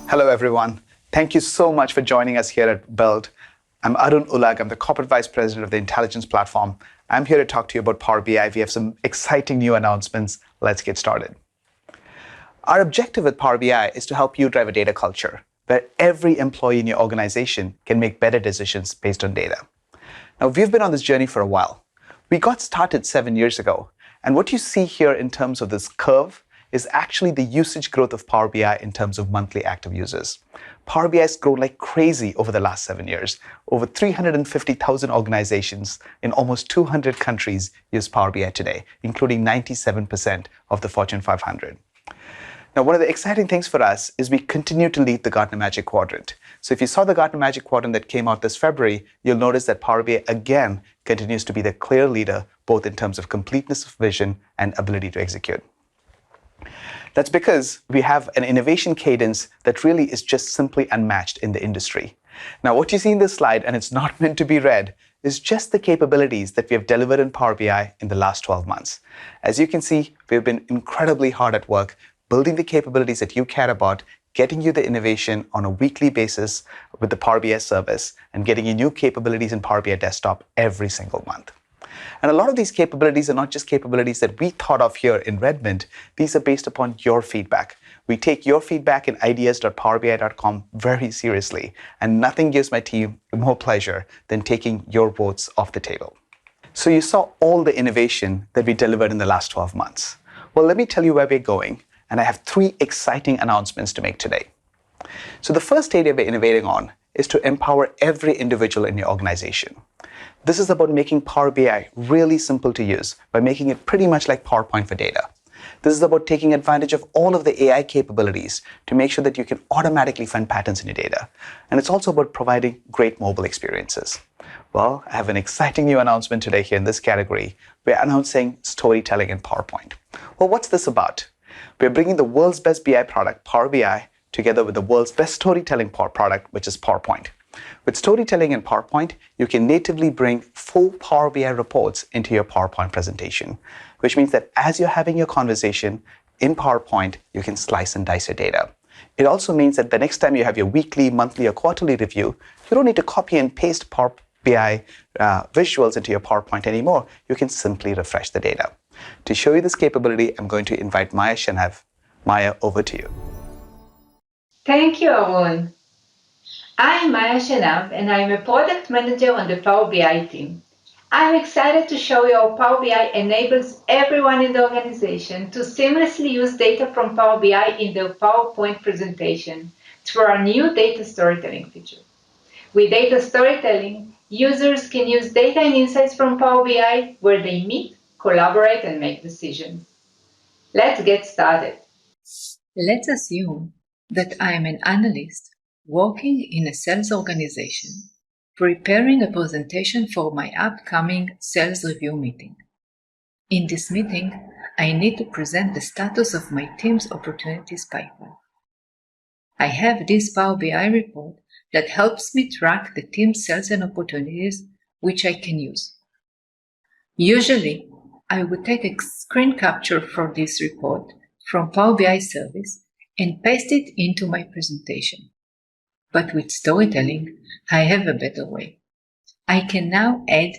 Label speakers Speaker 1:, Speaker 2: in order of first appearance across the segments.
Speaker 1: Hello, everyone. Thank you so much for joining us here at Build. I'm Arun Ulag. I'm the Corporate Vice President of the Intelligence Platform. I'm here to talk to you about Power BI. We have some exciting new announcements. Let's get started. Our objective with Power BI is to help you drive a data culture where every employee in your organization can make better decisions based on data. Now, we've been on this journey for a while. We got started 7 years ago. And what you see here in terms of this curve is actually the usage growth of Power BI in terms of monthly active users. Power BI has grown like crazy over the last 7 years. Over 350,000 organizations in almost 200 countries use Power BI today, including 97% of the Fortune 500. Now, one of the exciting things for us is we continue to lead the Gartner Magic Quadrant. So if you saw the Gartner Magic Quadrant that came out this February, you'll notice that Power BI again continues to be the clear leader, both in terms of completeness of vision and ability to execute. That's because we have an innovation cadence that really is just simply unmatched in the industry. Now, what you see in this slide, and it's not meant to be read, is just the capabilities that we have delivered in Power BI in the last 12 months. As you can see, we've been incredibly hard at work building the capabilities that you care about, getting you the innovation on a weekly basis with the Power BI service, and getting you new capabilities in Power BI Desktop every single month. And a lot of these capabilities are not just capabilities that we thought of here in Redmond. These are based upon your feedback. We take your feedback in ideas.powerbi.com very seriously, and nothing gives my team more pleasure than taking your votes off the table. So you saw all the innovation that we delivered in the last 12 months. Well, let me tell you where we're going, and I have 3 exciting announcements to make today. So the first area we're innovating on is to empower every individual in your organization. This is about making Power BI really simple to use by making it pretty much like PowerPoint for data. This is about taking advantage of all of the AI capabilities to make sure that you can automatically find patterns in your data. And it's also about providing great mobile experiences. Well, I have an exciting new announcement today here in this category. We're announcing storytelling in PowerPoint. Well, what's this about? We're bringing the world's best BI product, Power BI, together with the world's best storytelling product, which is PowerPoint. With storytelling in PowerPoint, you can natively bring full Power BI reports into your PowerPoint presentation, which means that as you're having your conversation in PowerPoint, you can slice and dice your data. It also means that the next time you have your weekly, monthly, or quarterly review, you don't need to copy and paste Power BI visuals into your PowerPoint anymore. You can simply refresh the data. To show you this capability, I'm going to invite Maya Shenav. Maya, over to you.
Speaker 2: Thank you, Arun. I'm Maya Shenav, and I'm a product manager on the Power BI team. I'm excited to show you how Power BI enables everyone in the organization to seamlessly use data from Power BI in their PowerPoint presentation through our new data storytelling feature. With data storytelling, users can use data and insights from Power BI where they meet, collaborate, and make decisions. Let's get started.
Speaker 3: Let's assume that I'm an analyst working in a sales organization, preparing a presentation for my upcoming sales review meeting. In this meeting, I need to present the status of my team's opportunities pipeline. I have this Power BI report that helps me track the team's sales and opportunities, which I can use. Usually, I would take a screen capture for this report from Power BI service and paste it into my presentation. But with storytelling, I have a better way. I can now add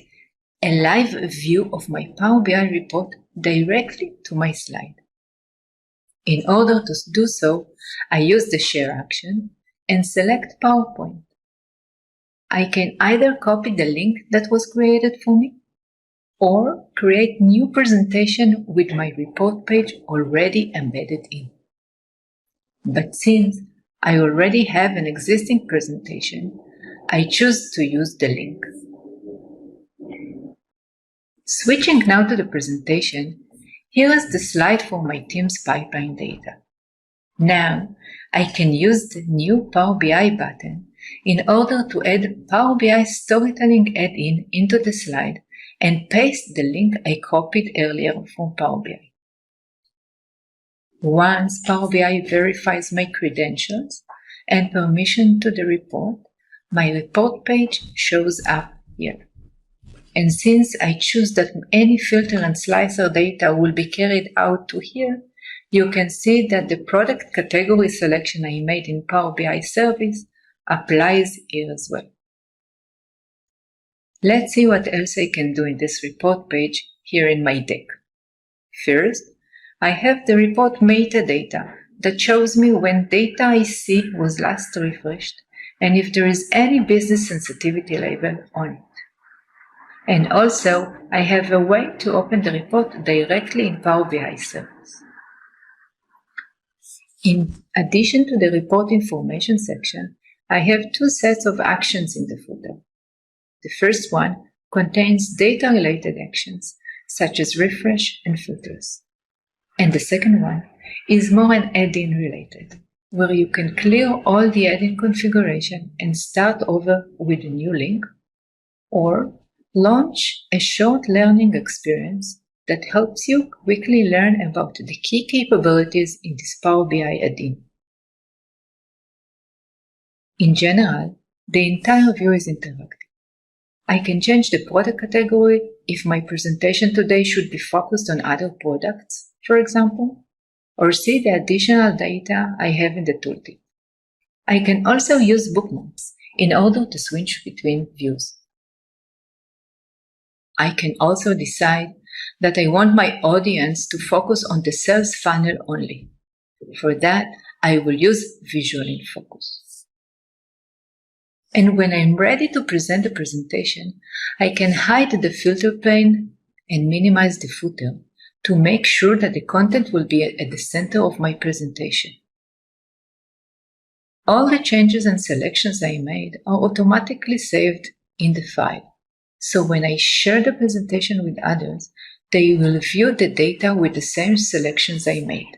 Speaker 3: a live view of my Power BI report directly to my slide. In order to do so, I use the Share action and select PowerPoint. I can either copy the link that was created for me or create new presentation with my report page already embedded in. But since I already have an existing presentation, I choose to use the link. Switching now to the presentation, here is the slide for my team's pipeline data. Now, I can use the new Power BI button in order to add Power BI storytelling add-in into the slide and paste the link I copied earlier from Power BI. Once Power BI verifies my credentials and permission to the report, my report page shows up here. And since I choose that any filter and slicer data will be carried out to here, you can see that the product category selection I made in Power BI Service applies here as well. Let's see what else I can do in this report page here in my deck. First, I have the report metadata that shows me when data I see was last refreshed and if there is any business sensitivity label on it. And also, I have a way to open the report directly in Power BI Service. In addition to the report information section, I have two sets of actions in the footer. The first one contains data-related actions, such as refresh and filters. And the second one is more an add-in related, where you can clear all the add-in configuration and start over with a new link, or launch a short learning experience that helps you quickly learn about the key capabilities in this Power BI add-in. In general, the entire view is interactive. I can change the product category if my presentation today should be focused on other products, for example, or see the additional data I have in the tooltip. I can also use bookmarks in order to switch between views. I can also decide that I want my audience to focus on the sales funnel only. For that, I will use Visual in Focus. And when I'm ready to present the presentation, I can hide the filter pane and minimize the footer to make sure that the content will be at the center of my presentation. All the changes and selections I made are automatically saved in the file. So when I share the presentation with others, they will view the data with the same selections I made.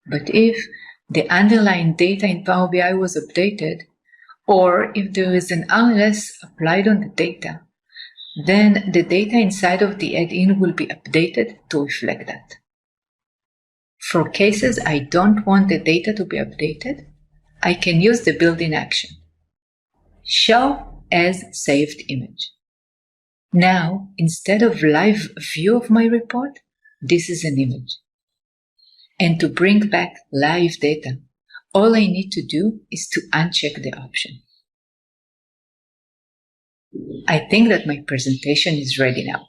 Speaker 3: But if the underlying data in Power BI was updated, or if there is an Analysts applied on the data, then the data inside of the add-in will be updated to reflect that. For cases I don't want the data to be updated, I can use the built-in action. Show as saved image. Now, instead of live view of my report, this is an image. And to bring back live data, all I need to do is to uncheck the option. I think that my presentation is ready now.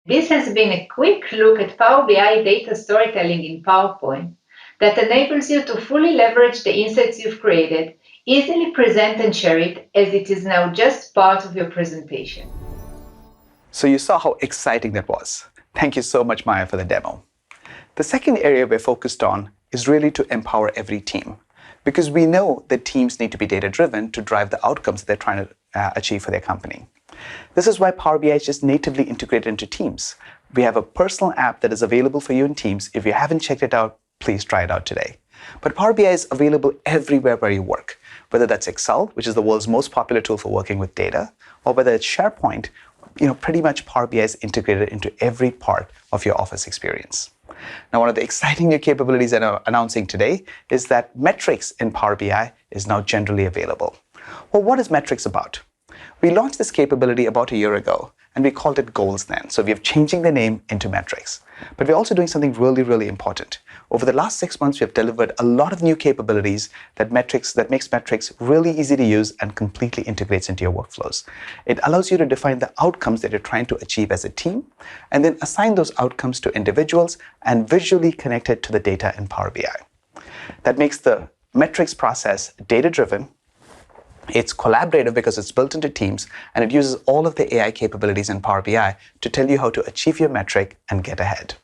Speaker 2: This has been a quick look at Power BI data storytelling in PowerPoint that enables you to fully leverage the insights you've created, easily present and share it, as it is now just part of your presentation.
Speaker 1: So you saw how exciting that was. Thank you so much, Maya, for the demo. The second area we're focused on is really to empower every team, because we know that teams need to be data-driven to drive the outcomes that they're trying to achieve for their company. This is why Power BI is just natively integrated into Teams. We have a personal app that is available for you in Teams. If you haven't checked it out, please try it out today. But Power BI is available everywhere where you work, whether that's Excel, which is the world's most popular tool for working with data, or whether it's SharePoint. Pretty much Power BI is integrated into every part of your office experience. Now, one of the exciting new capabilities that I'm announcing today is that metrics in Power BI is now generally available. Well, what is metrics about? We launched this capability about a year ago, and we called it goals then. So we're changing the name into metrics. But we're also doing something really, really important. Over the last 6 months, we have delivered a lot of new capabilities that makes metrics really easy to use and completely integrates into your workflows. It allows you to define the outcomes that you're trying to achieve as a team, and then assign those outcomes to individuals and visually connect it to the data in Power BI. That makes the metrics process data-driven. It's collaborative because it's built into Teams, and it uses all of the AI capabilities in Power BI to tell you how to achieve your metric and get ahead.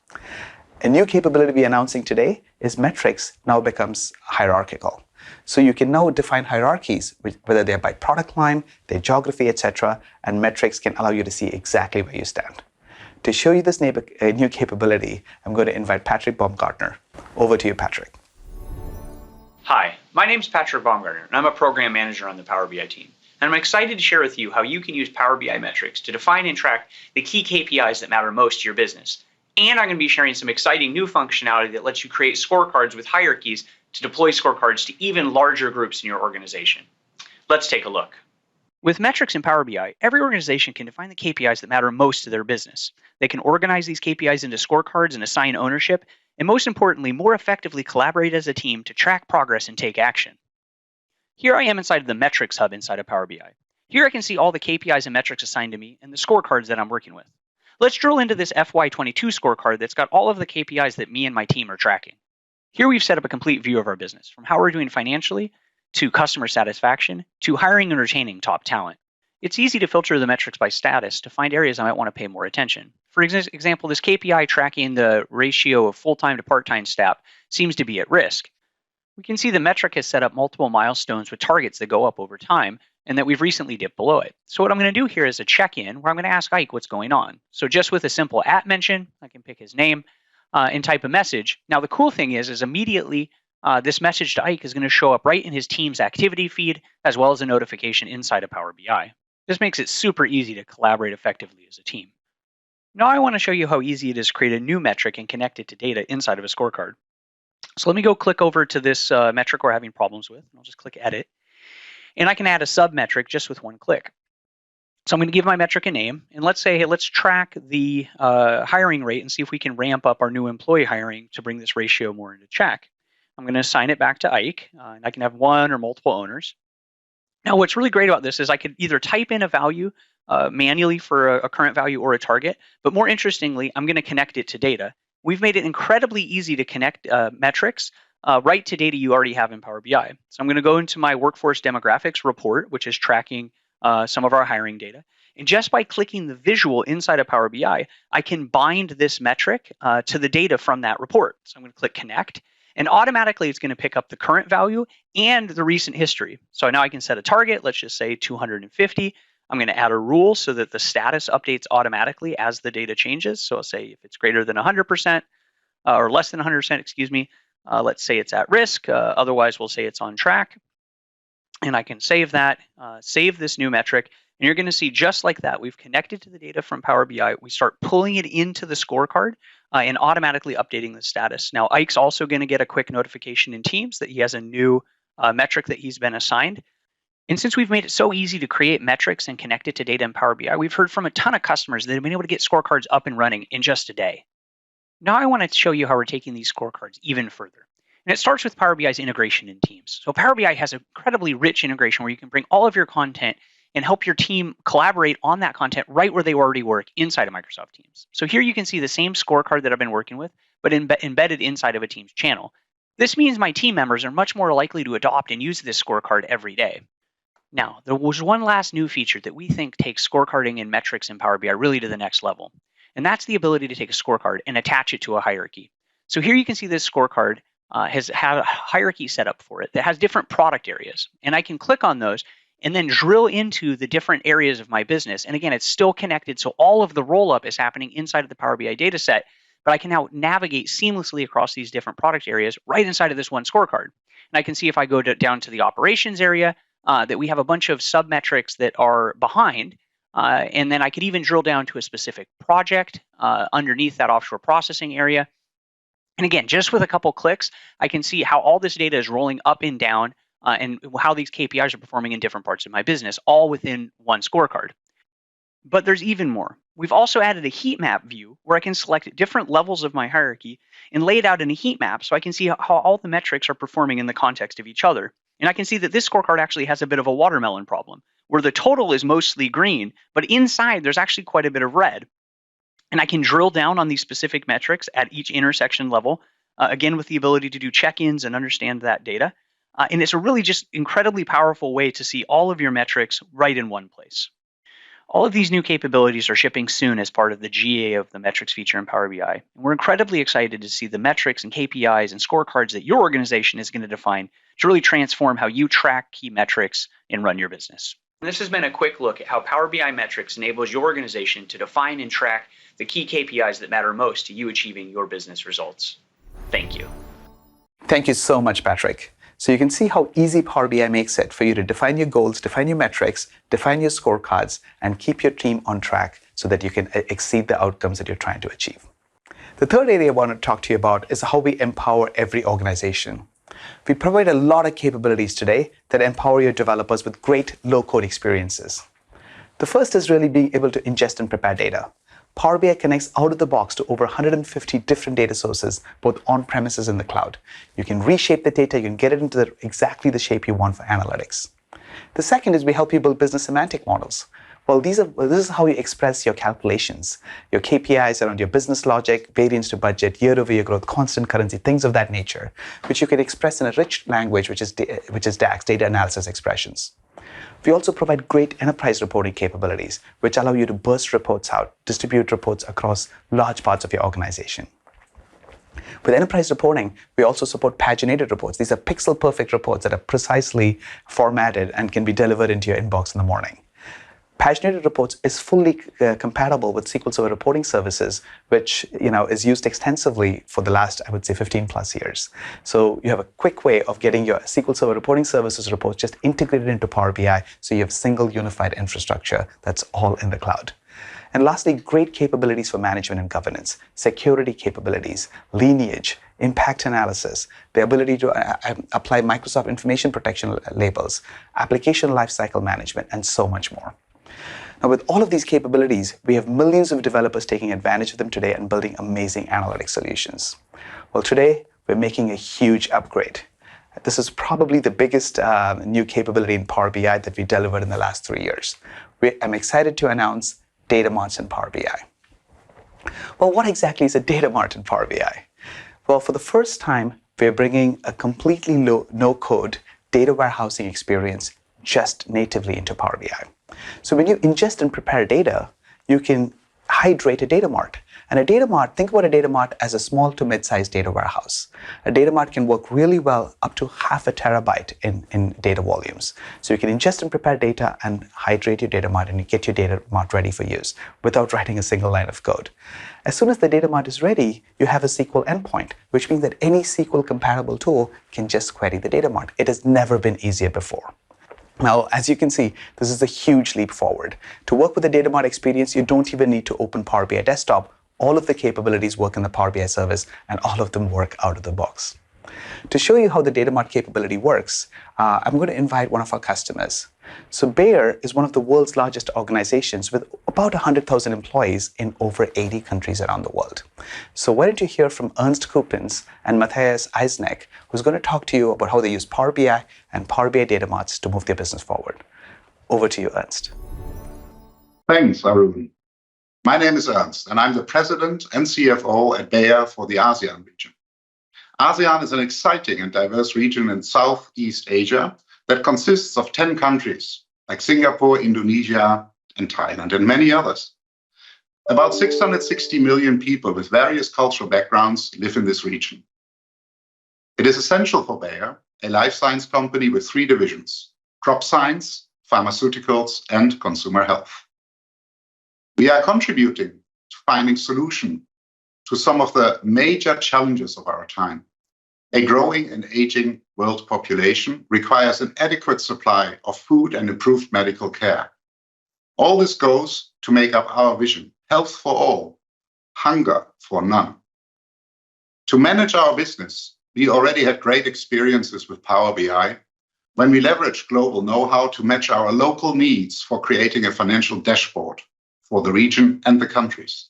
Speaker 1: A new capability we're announcing today is metrics now becomes hierarchical. So you can now define hierarchies, whether they're by product line, their geography, etc., and metrics can allow you to see exactly where you stand. To show you this new capability, I'm going to invite Patrick Baumgartner. Over to you, Patrick.
Speaker 4: Hi, my name is Patrick Baumgartner, and I'm a program manager on the Power BI team. And I'm excited to share with you how you can use Power BI metrics to define and track the key KPIs that matter most to your business. And I'm going to be sharing some exciting new functionality that lets you create scorecards with hierarchies to deploy scorecards to even larger groups in your organization. Let's take a look. With metrics in Power BI, every organization can define the KPIs that matter most to their business. They can organize these KPIs into scorecards and assign ownership, and most importantly, more effectively collaborate as a team to track progress and take action. Here I am inside of the Metrics Hub inside of Power BI. Here I can see all the KPIs and metrics assigned to me and the scorecards that I'm working with. Let's drill into this FY22 scorecard that's got all of the KPIs that me and my team are tracking. Here we've set up a complete view of our business, from how we're doing financially, to customer satisfaction, to hiring and retaining top talent. It's easy to filter the metrics by status to find areas I might want to pay more attention. For example, this KPI tracking the ratio of full-time to part-time staff seems to be at risk. We can see the metric has set up multiple milestones with targets that go up over time, and that we've recently dipped below it. So what I'm going to do here is a check-in where I'm going to ask Ike what's going on. So just with a simple @ mention, I can pick his name and type a message. Now the cool thing is immediately this message to Ike is going to show up right in his team's activity feed, as well as a notification inside of Power BI. This makes it super easy to collaborate effectively as a team. Now I want to show you how easy it is to create a new metric and connect it to data inside of a scorecard. So let me go click over to this metric we're having problems with. I'll just click Edit. And I can add a sub-metric just with one click. So I'm going to give my metric a name, and let's say, hey, let's track the hiring rate and see if we can ramp up our new employee hiring to bring this ratio more into check. I'm going to assign it back to Ike, and I can have one or multiple owners. Now, what's really great about this is I could either type in a value manually for a current value or a target, but more interestingly, I'm going to connect it to data. We've made it incredibly easy to connect metrics right to data you already have in Power BI. So I'm going to go into my workforce demographics report, which is tracking some of our hiring data. And just by clicking the visual inside of Power BI, I can bind this metric to the data from that report. So I'm going to click Connect, and automatically it's going to pick up the current value and the recent history. So now I can set a target, let's just say 250. I'm going to add a rule so that the status updates automatically as the data changes. So I'll say if it's greater than 100% or less than 100%, excuse me, let's say it's at risk. Otherwise, we'll say it's on track. And I can save that, save this new metric. And you're going to see just like that, we've connected to the data from Power BI. We start pulling it into the scorecard and automatically updating the status. Now, Ike's also going to get a quick notification in Teams that he has a new metric that he's been assigned. And since we've made it so easy to create metrics and connect it to data in Power BI, we've heard from a ton of customers that have been able to get scorecards up and running in just a day. Now I want to show you how we're taking these scorecards even further. And it starts with Power BI's integration in Teams. So Power BI has an incredibly rich integration where you can bring all of your content and help your team collaborate on that content right where they already work inside of Microsoft Teams. So here you can see the same scorecard that I've been working with, but embedded inside of a Teams channel. This means my team members are much more likely to adopt and use this scorecard every day. Now, there was one last new feature that we think takes scorecarding and metrics in Power BI really to the next level. And that's the ability to take a scorecard and attach it to a hierarchy. So here you can see this scorecard has had a hierarchy set up for it that has different product areas. And I can click on those and then drill into the different areas of my business. And again, it's still connected. So all of the roll-up is happening inside of the Power BI data set. But I can now navigate seamlessly across these different product areas right inside of this one scorecard. And I can see if I go down to the operations area, that we have a bunch of sub-metrics that are behind. And then I could even drill down to a specific project underneath that offshore processing area. And again, just with a couple clicks, I can see how all this data is rolling up and down and how these KPIs are performing in different parts of my business, all within one scorecard. But there's even more. We've also added a heat map view where I can select different levels of my hierarchy and lay it out in a heat map so I can see how all the metrics are performing in the context of each other. And I can see that this scorecard actually has a bit of a watermelon problem where the total is mostly green, but inside there's actually quite a bit of red. And I can drill down on these specific metrics at each intersection level, again, with the ability to do check-ins and understand that data. And it's a really just incredibly powerful way to see all of your metrics right in one place. All of these new capabilities are shipping soon as part of the GA of the metrics feature in Power BI. And we're incredibly excited to see the metrics and KPIs and scorecards that your organization is going to define to really transform how you track key metrics and run your business. This has been a quick look at how Power BI metrics enables your organization to define and track the key KPIs that matter most to you achieving your business results. Thank you.
Speaker 1: Thank you so much, Patrick. So you can see how easy Power BI makes it for you to define your goals, define your metrics, define your scorecards, and keep your team on track so that you can exceed the outcomes that you're trying to achieve. The third area I want to talk to you about is how we empower every organization. We provide a lot of capabilities today that empower your developers with great low-code experiences. The first is really being able to ingest and prepare data. Power BI connects out of the box to over 150 different data sources, both on-premises and the cloud. You can reshape the data, you can get it into exactly the shape you want for analytics. The second is we help you build business semantic models. Well, this is how you express your calculations, your KPIs around your business logic, variance to budget, year-over-year growth, constant currency, things of that nature, which you can express in a rich language, which is DAX, data analysis expressions. We also provide great enterprise reporting capabilities, which allow you to burst reports out, distribute reports across large parts of your organization. With enterprise reporting, we also support paginated reports. These are pixel-perfect reports that are precisely formatted and can be delivered into your inbox in the morning. Paginated reports is fully compatible with SQL Server reporting services, which is used extensively for the last, I would say, 15 plus years. So you have a quick way of getting your SQL Server reporting services reports just integrated into Power BI, so you have single unified infrastructure that's all in the cloud. And lastly, great capabilities for management and governance, security capabilities, lineage, impact analysis, the ability to apply Microsoft information protection labels, application lifecycle management, and so much more. Now, with all of these capabilities, we have millions of developers taking advantage of them today and building amazing analytic solutions. Well, today, we're making a huge upgrade. This is probably the biggest new capability in Power BI that we delivered in the last 3 years. I'm excited to announce Data Marts in Power BI. Well, what exactly is a Data Mart in Power BI? Well, for the first time, we're bringing a completely no-code data warehousing experience just natively into Power BI. So when you ingest and prepare data, you can hydrate a data mart. And a data mart, think about a data mart as a small to mid-sized data warehouse. A data mart can work really well up to 0.5 terabyte in data volumes. So you can ingest and prepare data and hydrate your data mart and you get your data mart ready for use without writing a single line of code. As soon as the data mart is ready, you have a SQL endpoint, which means that any SQL comparable tool can just query the data mart. It has never been easier before. Now, as you can see, this is a huge leap forward. To work with the Data Mart experience, you don't even need to open Power BI Desktop. All of the capabilities work in the Power BI service, and all of them work out of the box. To show you how the Data Mart capability works, I'm going to invite one of our customers. So Bayer is one of the world's largest organizations with about 100,000 employees in over 80 countries around the world. So why don't you hear from Ernst Kupins and Matthias Eisneck, who's going to talk to you about how they use Power BI and Power BI Data Marts to move their business forward. Over to you, Ernst.
Speaker 5: Thanks, Arun. My name is Ernst, and I'm the president and CFO at Bayer for the ASEAN region. ASEAN is an exciting and diverse region in Southeast Asia that consists of 10 countries, like Singapore, Indonesia, and Thailand, and many others. About 660 million people with various cultural backgrounds live in this region. It is essential for Bayer, a life science company with 3 divisions: crop science, pharmaceuticals, and consumer health. We are contributing to finding solutions to some of the major challenges of our time. A growing and aging world population requires an adequate supply of food and improved medical care. All this goes to make up our vision: health for all, hunger for none. To manage our business, we already had great experiences with Power BI when we leveraged global know-how to match our local needs for creating a financial dashboard for the region and the countries.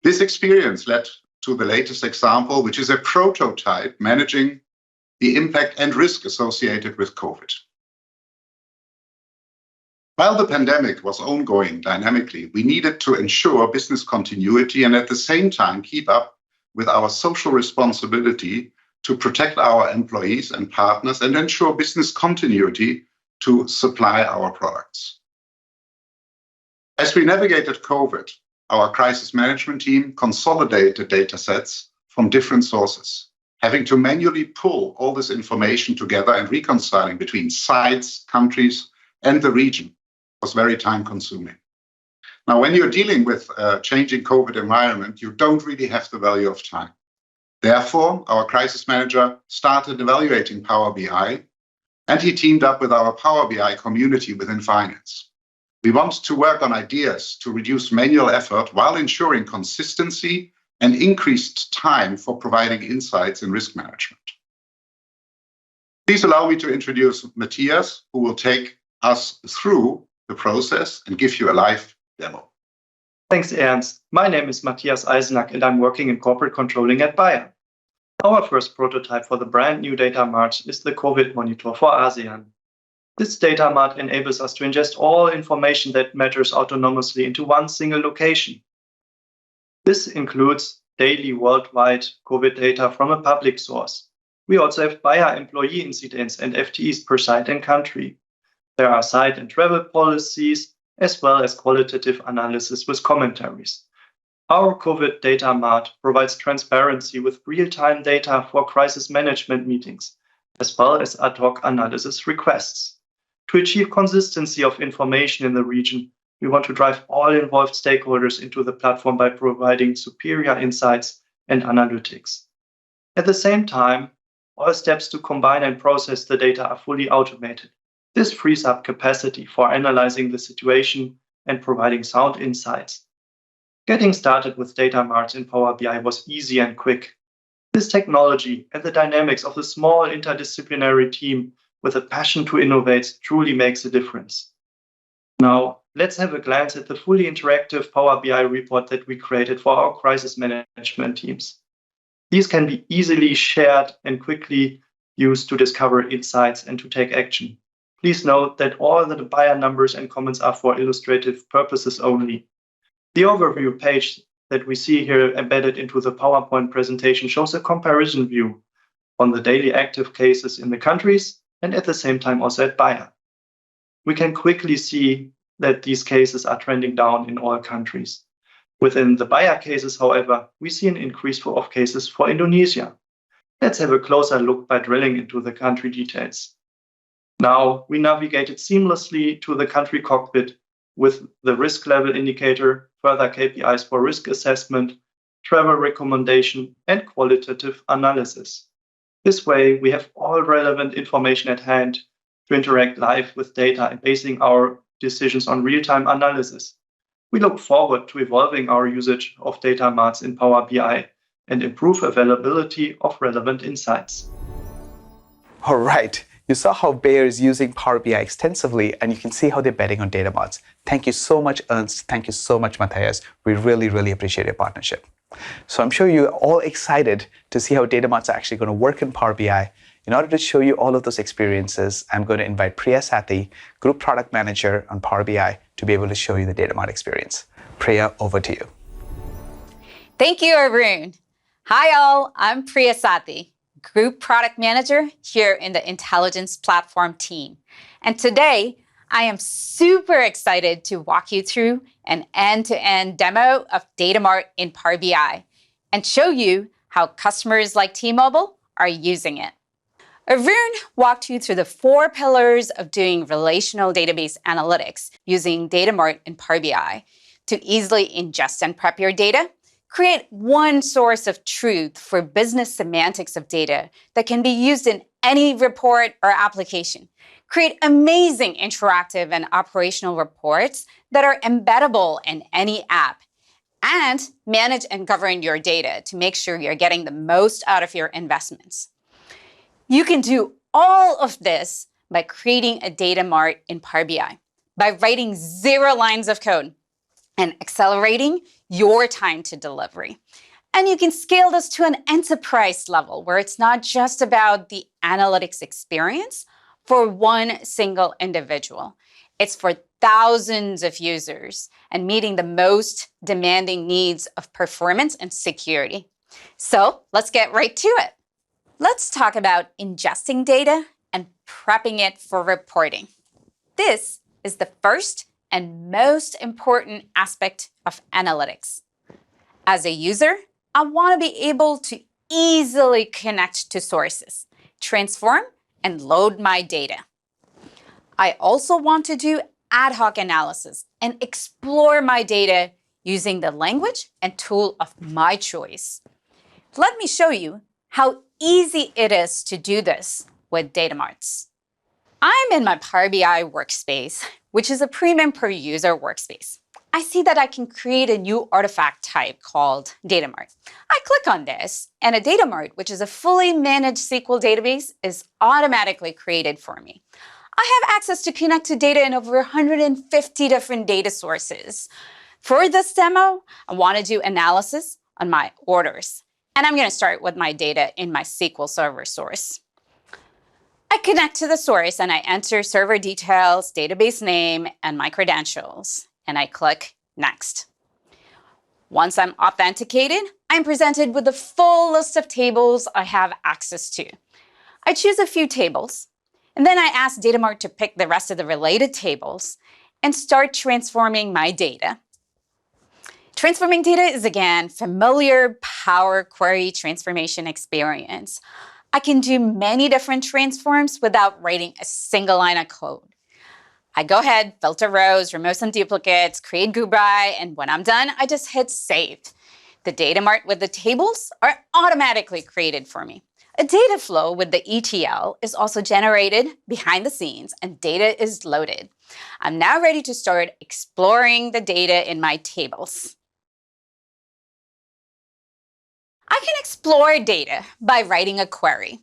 Speaker 5: This experience led to the latest example, which is a prototype managing the impact and risk associated with COVID. While the pandemic was ongoing dynamically, we needed to ensure business continuity and at the same time keep up with our social responsibility to protect our employees and partners and ensure business continuity to supply our products. As we navigated COVID, our crisis management team consolidated data sets from different sources. Having to manually pull all this information together and reconciling between sites, countries, and the region was very time-consuming. Now, when you're dealing with a changing COVID environment, you don't really have the value of time. Therefore, our crisis manager started evaluating Power BI, and he teamed up with our Power BI community within finance. We want to work on ideas to reduce manual effort while ensuring consistency and increased time for providing insights in risk management. Please allow me to introduce Matthias, who will take us through the process and give you a live demo.
Speaker 6: Thanks, Ernst. My name is Matthias Eisenach, and I'm working in corporate controlling at Bayer. Our first prototype for the brand new data mart is the COVID monitor for ASEAN. This data mart enables us to ingest all information that matters autonomously into one single location. This includes daily worldwide COVID data from a public source. We also have Bayer employee incidents and FTEs per site and country. There are site and travel policies, as well as qualitative analysis with commentaries. Our COVID data mart provides transparency with real-time data for crisis management meetings, as well as ad hoc analysis requests. To achieve consistency of information in the region, we want to drive all involved stakeholders into the platform by providing superior insights and analytics. At the same time, all steps to combine and process the data are fully automated. This frees up capacity for analyzing the situation and providing sound insights. Getting started with data marts in Power BI was easy and quick. This technology and the dynamics of the small interdisciplinary team with a passion to innovate truly makes a difference. Now, let's have a glance at the fully interactive Power BI report that we created for our crisis management teams. These can be easily shared and quickly used to discover insights and to take action. Please note that all the Bayer numbers and comments are for illustrative purposes only. The overview page that we see here embedded into the PowerPoint presentation shows a comparison view on the daily active cases in the countries and at the same time also at Bayer. We can quickly see that these cases are trending down in all countries. Within the Bayer cases, however, we see an increase of cases for Indonesia. Let's have a closer look by drilling into the country details. Now, we navigated seamlessly to the country cockpit with the risk level indicator, further KPIs for risk assessment, travel recommendation, and qualitative analysis. This way, we have all relevant information at hand to interact live with data and basing our decisions on real-time analysis. We look forward to evolving our usage of data marts in Power BI and improve availability of relevant insights.
Speaker 1: All right. You saw how Bayer is using Power BI extensively, and you can see how they're betting on data marts. Thank you so much, Ernst. Thank you so much, Matthias. We really, really appreciate your partnership. So I'm sure you're all excited to see how data marts are actually going to work in Power BI. In order to show you all of those experiences, I'm going to invite Priya Sathi, Group Product Manager on Power BI, to be able to show you the data mart experience. Priya, over to you.
Speaker 7: Thank you, Arun. Hi, all. I'm Priya Sathi, Group Product Manager here in the Intelligence Platform team. And today, I am super excited to walk you through an end-to-end demo of Data Mart in Power BI and show you how customers like T-Mobile are using it. Arun walked you through the 4 pillars of doing relational database analytics using Data Mart in Power BI to easily ingest and prep your data, create one source of truth for business semantics of data that can be used in any report or application, create amazing interactive and operational reports that are embeddable in any app, and manage and govern your data to make sure you're getting the most out of your investments. You can do all of this by creating a data mart in Power BI, by writing 0 lines of code and accelerating your time to delivery. And you can scale this to an enterprise level where it's not just about the analytics experience for one single individual. It's for thousands of users and meeting the most demanding needs of performance and security. So let's get right to it. Let's talk about ingesting data and prepping it for reporting. This is the first and most important aspect of analytics. As a user, I want to be able to easily connect to sources, transform, and load my data. I also want to do ad hoc analysis and explore my data using the language and tool of my choice. Let me show you how easy it is to do this with data marts. I'm in my Power BI workspace, which is a premium per user workspace. I see that I can create a new artifact type called Data Mart. I click on this, and a Data Mart, which is a fully managed SQL database, is automatically created for me. I have access to connect to data in over 150 different data sources. For this demo, I want to do analysis on my orders. And I'm going to start with my data in my SQL Server source. I connect to the source and I enter server details, database name, and my credentials. And I click Next. Once I'm authenticated, I'm presented with the full list of tables I have access to. I choose a few tables, and then I ask Datamart to pick the rest of the related tables and start transforming my data. Transforming data is, again, familiar Power Query transformation experience. I can do many different transforms without writing a single line of code. I go ahead, filter rows, remove some duplicates, create group by, and when I'm done, I just hit Save. The data mart with the tables are automatically created for me. A data flow with the ETL is also generated behind the scenes, and data is loaded. I'm now ready to start exploring the data in my tables. I can explore data by writing a query.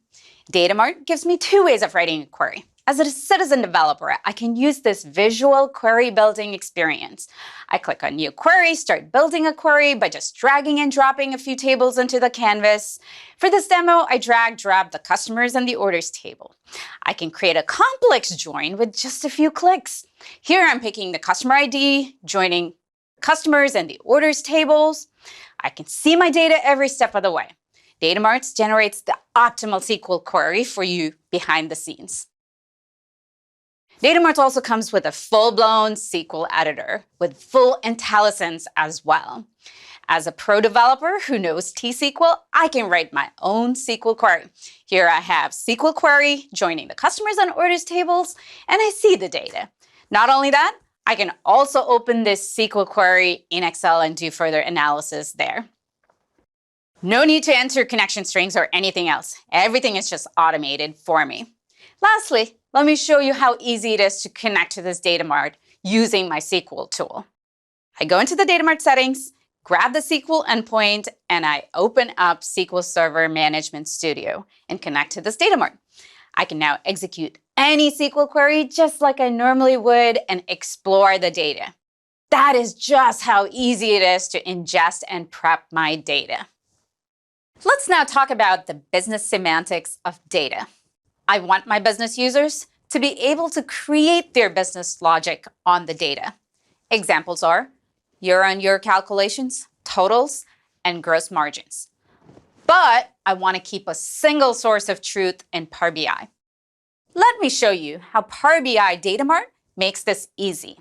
Speaker 7: Datamart gives me two ways of writing a query. As a citizen developer, I can use this visual query building experience. I click on New Query, start building a query by just dragging and dropping a few tables into the canvas. For this demo, I drag the customers and the orders table. I can create a complex join with just a few clicks. Here I'm picking the customer ID, joining customers and the orders tables. I can see my data every step of the way. Datamart generates the optimal SQL query for you behind the scenes. Datamart also comes with a full-blown SQL editor with full IntelliSense as well. As a pro developer who knows T-SQL, I can write my own SQL query. Here I have SQL query joining the customers and orders tables, and I see the data. Not only that, I can also open this SQL query in Excel and do further analysis there. No need to enter connection strings or anything else. Everything is just automated for me. Lastly, let me show you how easy it is to connect to this Datamart using my SQL tool. I go into the Datamart settings, grab the SQL endpoint, and I open up SQL Server Management Studio and connect to this Datamart. I can now execute any SQL query just like I normally would and explore the data. That is just how easy it is to ingest and prep my data. Let's now talk about the business semantics of data. I want my business users to be able to create their business logic on the data. Examples are year-on-year calculations, totals, and gross margins. But I want to keep a single source of truth in Power BI. Let me show you how Power BI Datamart makes this easy.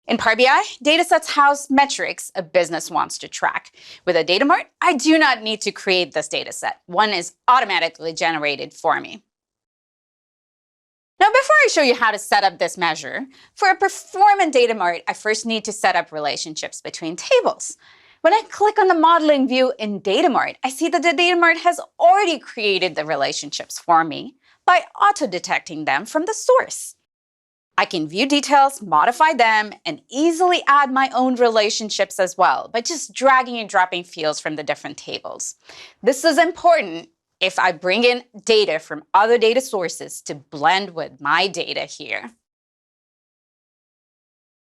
Speaker 7: In Power BI, datasets house metrics a business wants to track. With a Datamart, I do not need to create this dataset. One is automatically generated for me. Now, before I show you how to set up this measure, for a performant Datamart, I first need to set up relationships between tables. When I click on the modeling view in Datamart, I see that the Datamart has already created the relationships for me by auto-detecting them from the source. I can view details, modify them, and easily add my own relationships as well by just dragging and dropping fields from the different tables. This is important if I bring in data from other data sources to blend with my data here.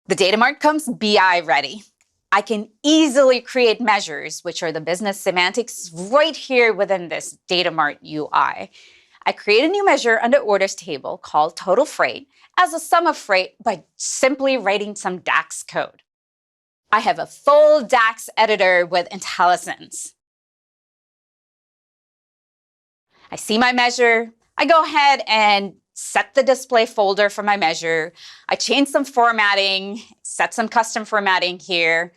Speaker 7: The Datamart comes BI ready. I can easily create measures, which are the business semantics, right here within this Datamart UI. I create a new measure under orders table called total freight as a sum of freight by simply writing some DAX code. I have a full DAX editor with IntelliSense. I see my measure. I go ahead and set the display folder for my measure. I change some formatting, set some custom formatting here,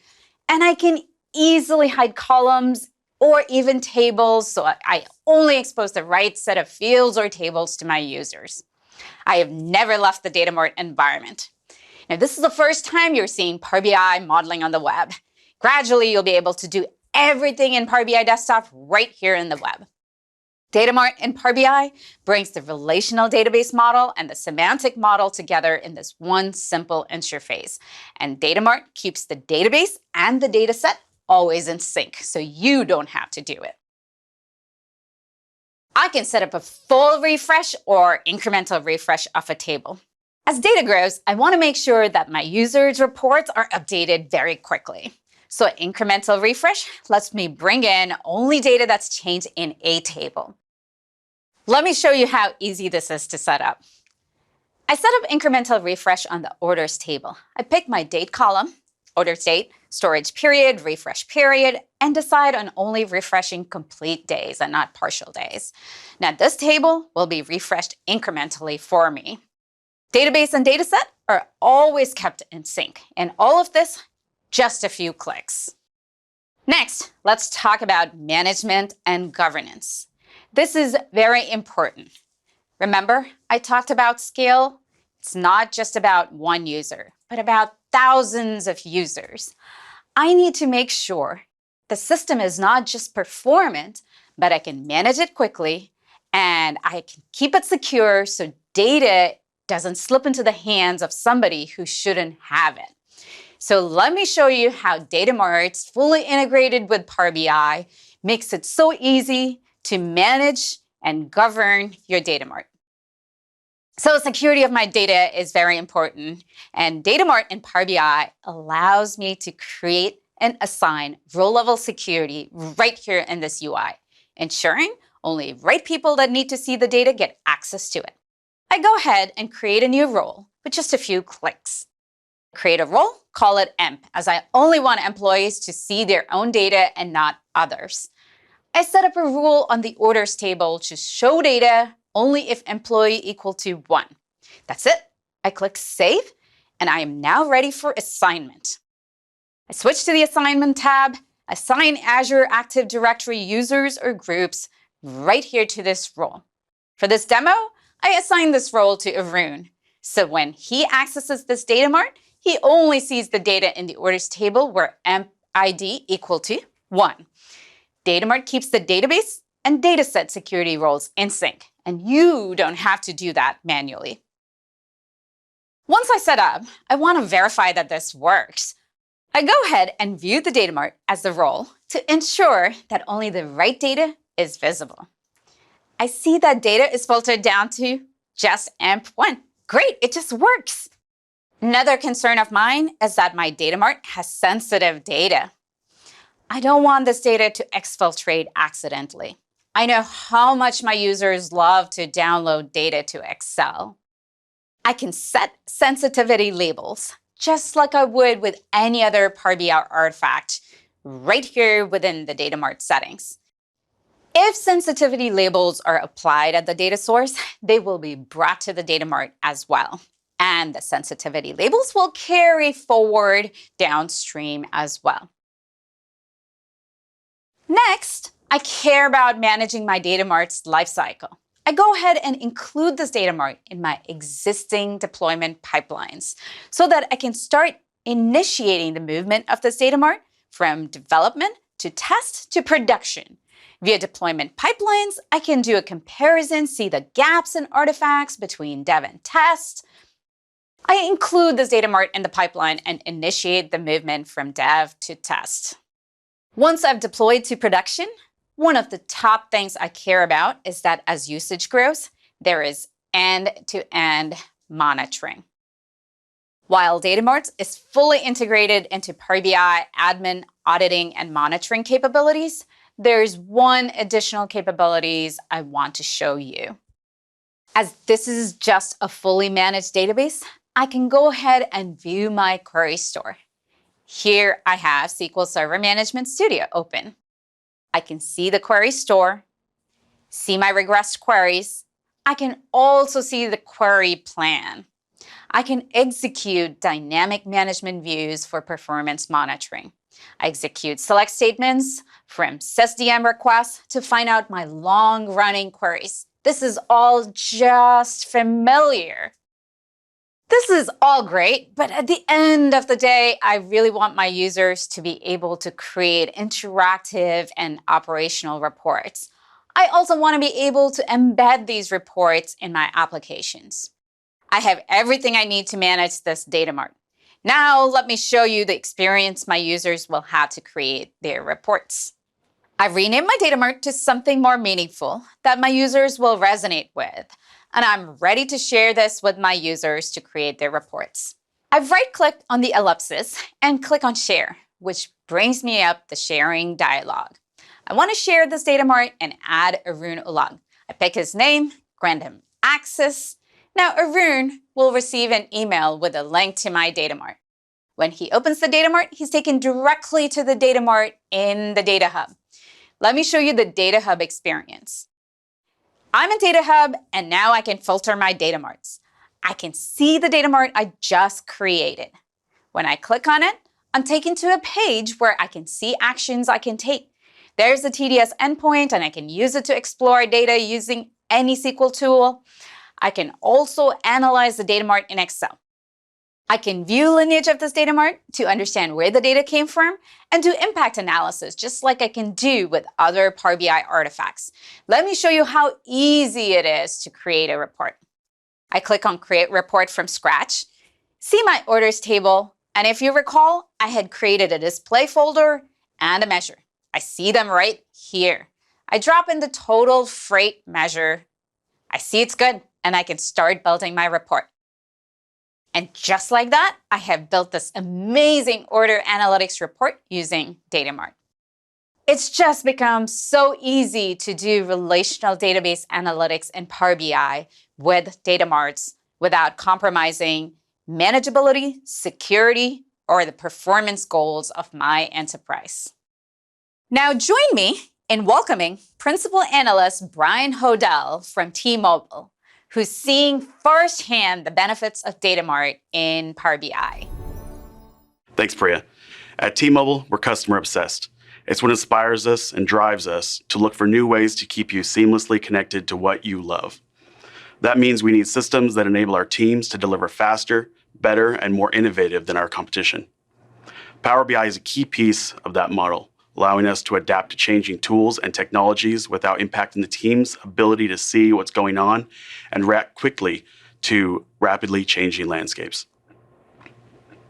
Speaker 7: and I can easily hide columns or even tables, so I only expose the right set of fields or tables to my users. I have never left the Datamart environment. Now, this is the first time you're seeing Power BI modeling on the web. Gradually, you'll be able to do everything in Power BI Desktop right here in the web. Data Mart in Power BI brings the relational database model and the semantic model together in this one simple interface. And Data Mart keeps the database and the data set always in sync, so you don't have to do it. I can set up a full refresh or incremental refresh of a table. As data grows, I want to make sure that my users' reports are updated very quickly. So an incremental refresh lets me bring in only data that's changed in a table. Let me show you how easy this is to set up. I set up incremental refresh on the orders table. I pick my date column, orders date, storage period, refresh period, and decide on only refreshing complete days and not partial days. Now this table will be refreshed incrementally for me. Database and dataset are always kept in sync, and all of this, just a few clicks. Next, let's talk about management and governance. This is very important. Remember, I talked about scale? It's not just about one user, but about thousands of users. I need to make sure the system is not just performant, but I can manage it quickly and I can keep it secure so data doesn't slip into the hands of somebody who shouldn't have it. So let me show you how Data Mart's fully integrated with Power BI makes it so easy to manage and govern your Data Mart. So security of my data is very important, and Data Mart in Power BI allows me to create and assign role-level security right here in this UI, ensuring only right people that need to see the data get access to it. I go ahead and create a new role with just a few clicks. Create a role, call it EMP, as I only want employees to see their own data and not others. I set up a rule on the orders table to show data only if employee equal to 1. That's it. I click Save, and I am now ready for assignment. I switch to the Assignment tab, assign Azure Active Directory users or groups right here to this role. For this demo, I assign this role to Arun. So when he accesses this data mart, he only sees the data in the orders table where EMP ID equal to 1. Data Mart keeps the database and dataset security roles in sync, and you don't have to do that manually. Once I set up, I want to verify that this works. I go ahead and view the Data Mart as the role to ensure that only the right data is visible. I see that data is filtered down to just EMP1. Great, it just works. Another concern of mine is that my Data Mart has sensitive data. I don't want this data to exfiltrate accidentally. I know how much my users love to download data to Excel. I can set sensitivity labels, just like I would with any other Power BI artifact, right here within the Data Mart settings. If sensitivity labels are applied at the data source, they will be brought to the Data Mart as well. And the sensitivity labels will carry forward downstream as well. Next, I care about managing my Data Mart's lifecycle. I go ahead and include this Data Mart in my existing deployment pipelines so that I can start initiating the movement of this Data Mart from development to test to production. Via deployment pipelines, I can do a comparison, see the gaps and artifacts between dev and test. I include this Data Mart in the pipeline and initiate the movement from dev to test. Once I've deployed to production, one of the top things I care about is that as usage grows, there is end-to-end monitoring. While Data Mart is fully integrated into Power BI admin, auditing, and monitoring capabilities, there's one additional capabilities I want to show you. As this is just a fully managed database, I can go ahead and view my query store. Here I have SQL Server Management Studio open. I can see the query store, see my regressed queries. I can also see the query plan. I can execute dynamic management views for performance monitoring. I execute select statements from SysDM requests to find out my long-running queries. This is all just familiar. This is all great, but at the end of the day, I really want my users to be able to create interactive and operational reports. I also want to be able to embed these reports in my applications. I have everything I need to manage this data mart. Now let me show you the experience my users will have to create their reports. I've renamed my data mart to something more meaningful that my users will resonate with, and I'm ready to share this with my users to create their reports. I've right-clicked on the ellipsis and click on Share, which brings me up the sharing dialog. I want to share this data mart and add Arun Ulag. I pick his name, grant him access. Now Arun will receive an email with a link to my data mart. When he opens the data mart, he's taken directly to the data mart in the Data Hub. Let me show you the Data Hub experience. I'm in Data Hub, and now I can filter my data marts. I can see the data mart I just created. When I click on it, I'm taken to a page where I can see actions I can take. There's the TDS endpoint, and I can use it to explore data using any SQL tool. I can also analyze the data mart in Excel. I can view lineage of this data mart to understand where the data came from and do impact analysis, just like I can do with other Power BI artifacts. Let me show you how easy it is to create a report. I click on Create Report from Scratch, see my orders table, and if you recall, I had created a display folder and a measure. I see them right here. I drop in the total freight measure. I see it's good, and I can start building my report. And just like that, I have built this amazing order analytics report using Data Mart. It's just become so easy to do relational database analytics in Power BI with data marts without compromising manageability, security, or the performance goals of my enterprise. Now join me in welcoming Principal Analyst Brian Hodel from T-Mobile, who's seeing firsthand the benefits of Data Mart in Power BI.
Speaker 8: Thanks, Priya. At T-Mobile, we're customer obsessed. It's what inspires us and drives us to look for new ways to keep you seamlessly connected to what you love. That means we need systems that enable our teams to deliver faster, better, and more innovative than our competition. Power BI is a key piece of that model, allowing us to adapt to changing tools and technologies without impacting the team's ability to see what's going on and react quickly to rapidly changing landscapes.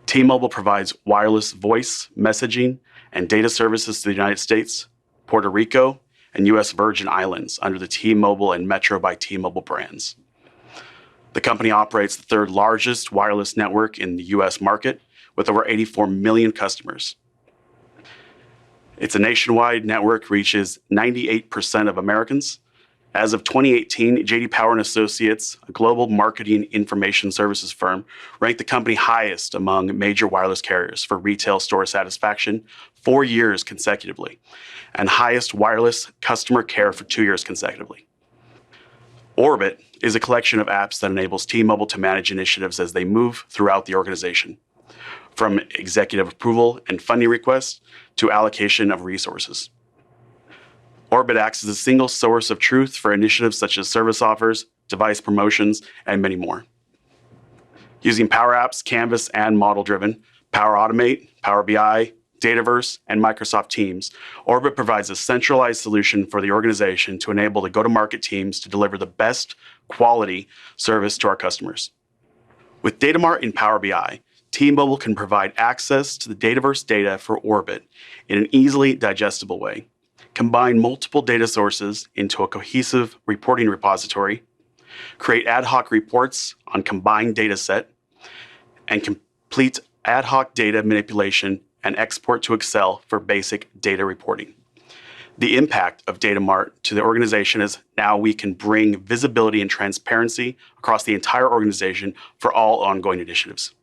Speaker 8: T-Mobile provides wireless voice, messaging, and data services to the United States, Puerto Rico, and U.S. Virgin Islands under the T-Mobile and Metro by T-Mobile brands. The company operates the third largest wireless network in the U.S. market with over 84 million customers. Its nationwide network reaches 98% of Americans. As of 2018, J.D. Power and Associates, a global marketing information services firm, ranked the company highest among major wireless carriers for retail store satisfaction 4 years consecutively, and highest wireless customer care for 2 years consecutively. Orbit is a collection of apps that enables T-Mobile to manage initiatives as they move throughout the organization, from executive approval and funding requests to allocation of resources. Orbit acts as a single source of truth for initiatives such as service offers, device promotions, and many more. Using Power Apps, Canvas, and Model-Driven, Power Automate, Power BI, Dataverse, and Microsoft Teams, Orbit provides a centralized solution for the organization to enable the go-to-market teams to deliver the best quality service to our customers. With Data Mart in Power BI, T-Mobile can provide access to the Dataverse data for Orbit in an easily digestible way, combine multiple data sources into a cohesive reporting repository, create ad hoc reports on combined data set, and complete ad hoc data manipulation and export to Excel for basic data reporting. The impact of Data Mart to the organization is now we can bring visibility and transparency across the entire organization for all ongoing initiatives.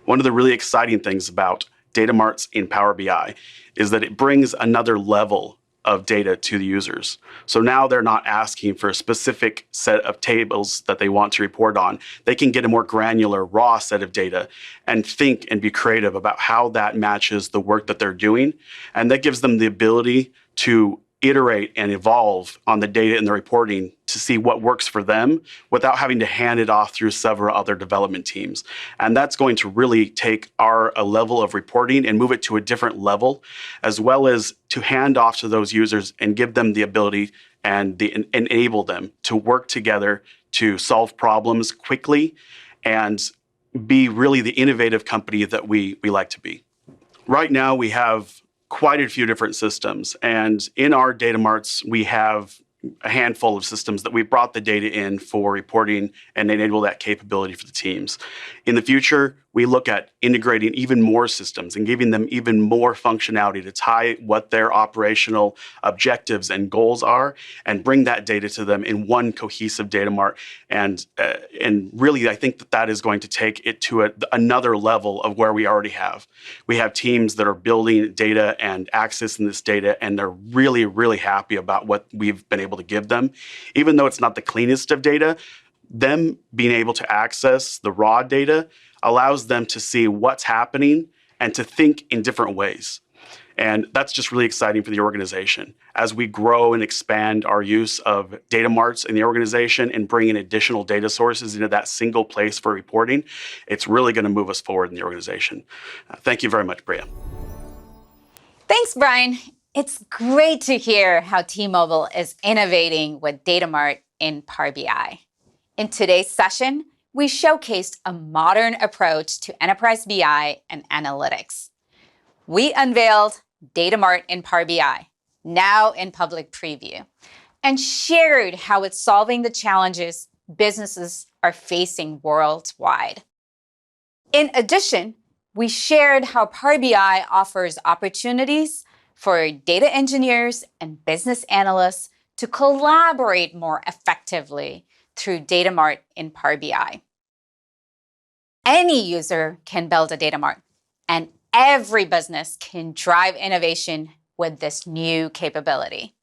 Speaker 8: One of the really exciting things about Data Marts in Power BI is that it brings another level of data to the users. So now they're not asking for a specific set of tables that they want to report on. They can get a more granular, raw set of data and think and be creative about how that matches the work that they're doing. And that gives them the ability to iterate and evolve on the data and the reporting to see what works for them without having to hand it off through several other development teams. And that's going to really take a level of reporting and move it to a different level, as well as to hand off to those users and give them the ability and enable them to work together to solve problems quickly and be really the innovative company that we like to be. Right now, we have quite a few different systems. And in our data marts, we have a handful of systems that we brought the data in for reporting and enable that capability for the teams. In the future, we look at integrating even more systems and giving them even more functionality to tie what their operational objectives and goals are and bring that data to them in one cohesive data mart. And really, I think that is going to take it to another level of where we already have. We have teams that are building data and accessing this data, and they're really, really happy about what we've been able to give them. Even though it's not the cleanest of data, them being able to access the raw data allows them to see what's happening and to think in different ways. And that's just really exciting for the organization. As we grow and expand our use of data marts in the organization and bring in additional data sources into that single place for reporting, it's really going to move us forward in the organization. Thank you very much, Priya.
Speaker 7: Thanks, Brian. It's great to hear how T-Mobile is innovating with Data Mart in Power BI. In today's session, we showcased a modern approach to enterprise BI and analytics. We unveiled Data Mart in Power BI, now in public preview, and shared how it's solving the challenges businesses are facing worldwide. In addition, we shared how Power BI offers opportunities for data engineers and business analysts to collaborate more effectively through Data Mart in Power BI. Any user can build a Data Mart, and every business can drive innovation with this new capability.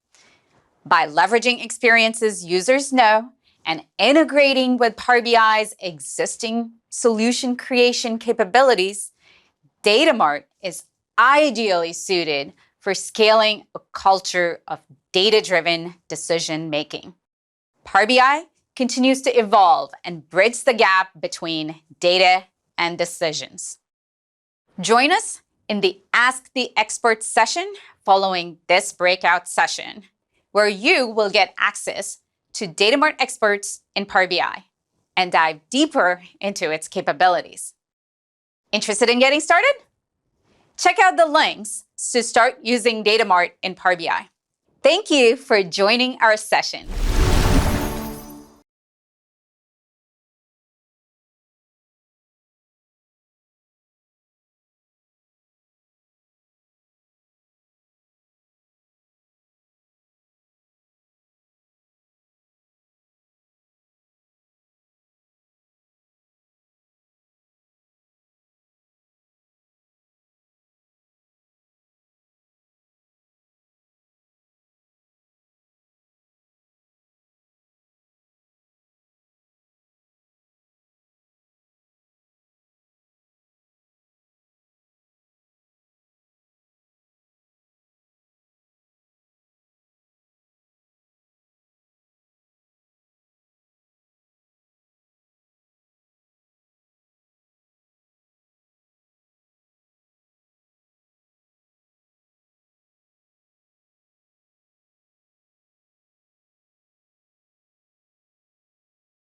Speaker 7: By leveraging experiences users know and integrating with Power BI's existing solution creation capabilities, Data Mart is ideally suited for scaling a culture of data-driven decision-making. Power BI continues to evolve and bridge the gap between data and decisions. Join us in the Ask the Expert session following this breakout session, where you will get access to Data Mart experts in Power BI and dive deeper into its capabilities. Interested in getting started? Check out the links to start using Data Mart in Power BI. Thank you for joining our session.